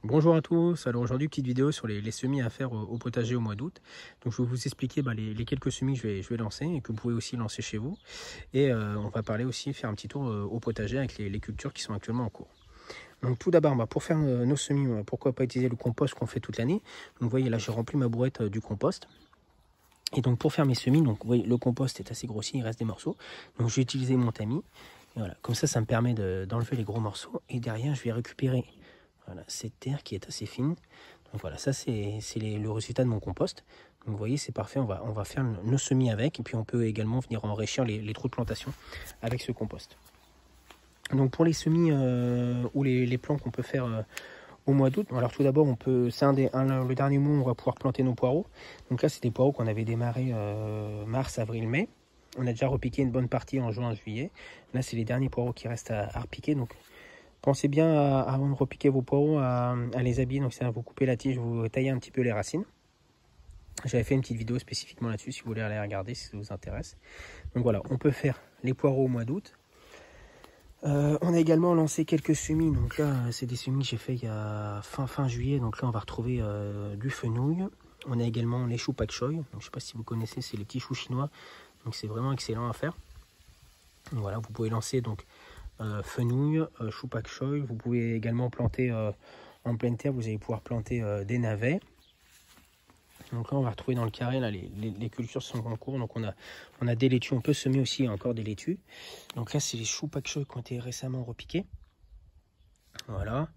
Bonjour à tous, alors aujourd'hui petite vidéo sur les semis à faire au potager au mois d'août. Donc je vais vous expliquer les quelques semis que je vais lancer et que vous pouvez aussi lancer chez vous. Et on va parler aussi, faire un petit tour au potager avec les cultures qui sont actuellement en cours. Donc tout d'abord, pour faire nos semis, pourquoi pas utiliser le compost qu'on fait toute l'année. Donc vous voyez là j'ai rempli ma brouette du compost. Et donc pour faire mes semis, donc vous voyez le compost est assez grossier, il reste des morceaux. Donc j'ai utilisé mon tamis. Et voilà, comme ça me permet d'enlever les gros morceaux. Et derrière je vais récupérer voilà, cette terre qui est assez fine. Donc voilà, ça c'est le résultat de mon compost. Donc vous voyez, c'est parfait, on va faire nos semis avec. Et puis on peut également venir enrichir les trous de plantation avec ce compost. Donc pour les semis ou les plants qu'on peut faire au mois d'août, alors tout d'abord, le dernier mois, on va pouvoir planter nos poireaux. Donc là, c'est des poireaux qu'on avait démarré mars, avril, mai. On a déjà repiqué une bonne partie en juin, juillet. Là, c'est les derniers poireaux qui restent à repiquer. Donc pensez bien, avant de repiquer vos poireaux, à les habiller. Donc, c'est à vous couper la tige, vous taillez un petit peu les racines. J'avais fait une petite vidéo spécifiquement là-dessus, si vous voulez aller regarder, si ça vous intéresse. Donc voilà, on peut faire les poireaux au mois d'août. On a également lancé quelques semis. Donc là, c'est des semis que j'ai fait il y a fin juillet. Donc là, on va retrouver du fenouil. On a également les choux pak choi. Donc, je ne sais pas si vous connaissez, c'est les petits choux chinois. Donc c'est vraiment excellent à faire. Donc, voilà, vous pouvez lancer donc fenouil, chou pak choi. Vous pouvez également planter en pleine terre, vous allez pouvoir planter des navets. Donc là on va retrouver dans le carré là, les cultures sont en cours. Donc on a des laitues, on peut semer aussi encore des laitues. Donc là c'est les choux pak choi qui ont été récemment repiqués. Voilà.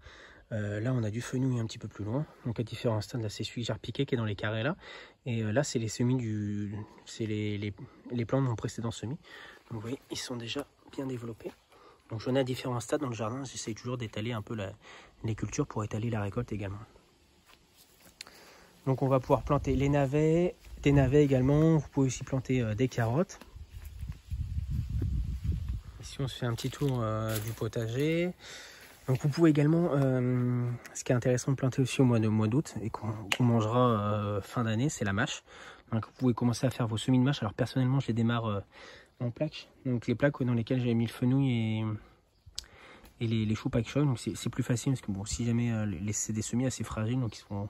Là on a du fenouil un petit peu plus loin. Donc à différents stades, là c'est celui que j'ai repiqué qui est dans les carrés là. Et là c'est les semis c'est les plants de mon précédent semis. Donc vous voyez, ils sont déjà bien développés. Donc j'en ai à différents stades dans le jardin, j'essaye toujours d'étaler un peu les cultures pour étaler la récolte également. Donc on va pouvoir planter les navets, des navets également, vous pouvez aussi planter des carottes. Ici on se fait un petit tour du potager. Donc vous pouvez également, ce qui est intéressant de planter aussi au mois d'août et qu'on mangera fin d'année, c'est la mâche. Donc vous pouvez commencer à faire vos semis de mâche. Alors personnellement je les démarre en plaques, donc les plaques dans lesquelles j'ai mis le fenouil et les choux pak choi. Donc c'est plus facile parce que bon, si jamais c'est des semis assez fragiles, donc ils seront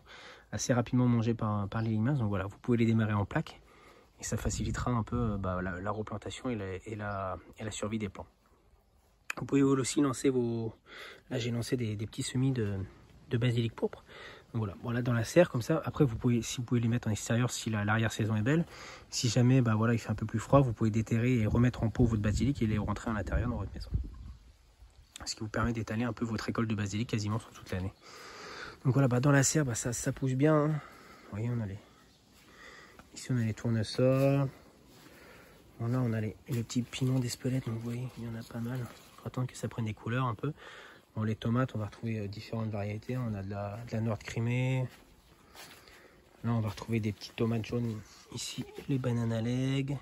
assez rapidement mangés par les limaces. Donc voilà, vous pouvez les démarrer en plaques et ça facilitera un peu la replantation et la survie des plants. Vous pouvez aussi lancer là j'ai lancé des petits semis de basilic pourpre. Voilà, dans la serre comme ça. Après vous pouvez les mettre en extérieur si l'arrière-saison est belle. Si jamais il fait un peu plus froid, vous pouvez déterrer et remettre en pot votre basilic et les rentrer à l'intérieur dans votre maison. Ce qui vous permet d'étaler un peu votre récolte de basilic quasiment sur toute l'année. Donc voilà, dans la serre, ça pousse bien. Hein. Vous voyez, ici on a les tournesols. Bon, là on a les petits pinons d'Espelette. Donc vous voyez, il y en a pas mal. Il faut attendre que ça prenne des couleurs un peu. Bon, les tomates, on va retrouver différentes variétés. On a de la noire de Crimée. Là, on va retrouver des petites tomates jaunes. Ici, les bananes à l'aigle,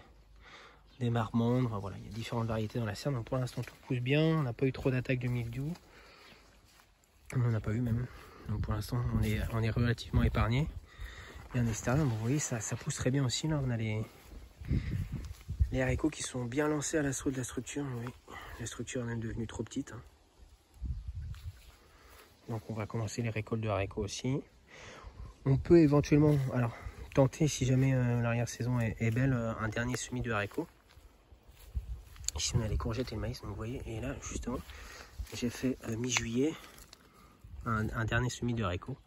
des marmondes. Enfin, voilà, il y a différentes variétés dans la serre. Donc pour l'instant, tout pousse bien. On n'a pas eu trop d'attaques de mildiou. On n'en a pas eu même. Donc pour l'instant, on est relativement épargné. Et en extérieur, vous voyez, ça pousse très bien aussi. Là, on a les haricots qui sont bien lancés à l'assaut de la structure. Oui. La structure est même devenue trop petite. Donc on va commencer les récoltes de haricots aussi. On peut éventuellement tenter, si jamais l'arrière-saison est belle, un dernier semis de haricots. Ici on a les courgettes et le maïs, donc vous voyez. Et là justement, j'ai fait mi-juillet un dernier semis de haricots.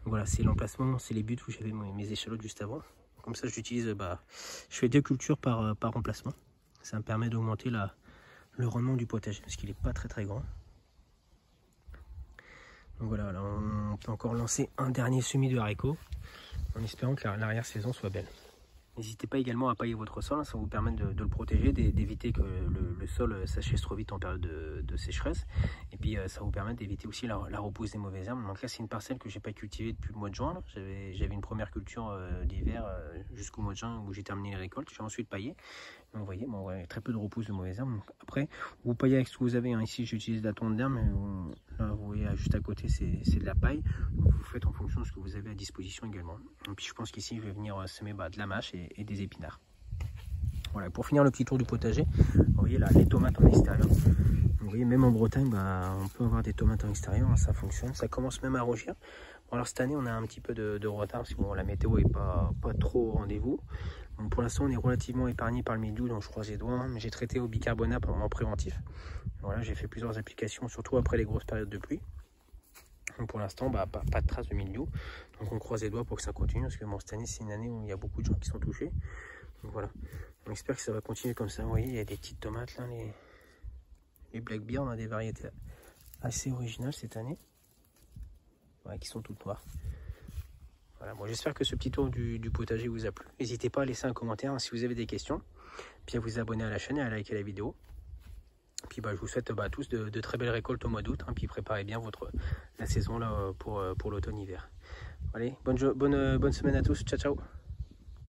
Donc voilà, c'est l'emplacement, c'est les buts où j'avais mes échalotes juste avant. Comme ça j'utilise, je fais 2 cultures par emplacement. Ça me permet d'augmenter le rendement du potager, parce qu'il n'est pas très grand. Donc voilà, là, on peut encore lancer un dernier semis de haricots en espérant que l'arrière-saison soit belle. N'hésitez pas également à pailler votre sol, ça va vous permettre de le protéger, d'éviter que le sol sèche trop vite en période de sécheresse. Et puis ça va vous permettre d'éviter aussi la repousse des mauvaises herbes. Donc là c'est une parcelle que j'ai pas cultivée depuis le mois de juin. J'avais une première culture d'hiver jusqu'au mois de juin où j'ai terminé les récoltes. J'ai ensuite paillé. Donc vous voyez, très peu de repousse de mauvaises herbes. Donc, après, vous paillez avec ce que vous avez. Hein. Ici j'utilise de la tonte d'herbe, mais là vous voyez juste à côté c'est de la paille. Donc vous faites en fonction de ce que vous avez à disposition également. Et puis je pense qu'ici je vais venir semer de la mâche et des épinards. Voilà, pour finir le petit tour du potager, vous voyez là les tomates en extérieur. Vous voyez, même en Bretagne, bah, on peut avoir des tomates en extérieur, hein, ça fonctionne. Ça commence même à rougir. Bon, alors cette année, on a un petit peu de retard parce que bon, la météo n'est pas trop au rendez-vous. Bon, pour l'instant, on est relativement épargné par le mildiou, donc je croise les doigts. Mais j'ai traité au bicarbonate en préventif. Voilà, j'ai fait plusieurs applications, surtout après les grosses périodes de pluie. Donc pour l'instant, bah, pas de traces de mildiou. Donc on croise les doigts pour que ça continue, parce que bon, cette année, c'est une année où il y a beaucoup de gens qui sont touchés. Donc voilà, on espère que ça va continuer comme ça. Vous voyez, il y a des petites tomates là, les Blackbeard, on a des variétés assez originales cette année, ouais, qui sont toutes noires. Voilà, bon, j'espère que ce petit tour du potager vous a plu. N'hésitez pas à laisser un commentaire hein, si vous avez des questions, puis à vous abonner à la chaîne et à liker la vidéo. Puis bah, je vous souhaite à tous de très belles récoltes au mois d'août, hein, puis préparez bien la saison là, pour l'automne-hiver. Allez, bonne semaine à tous, ciao ciao.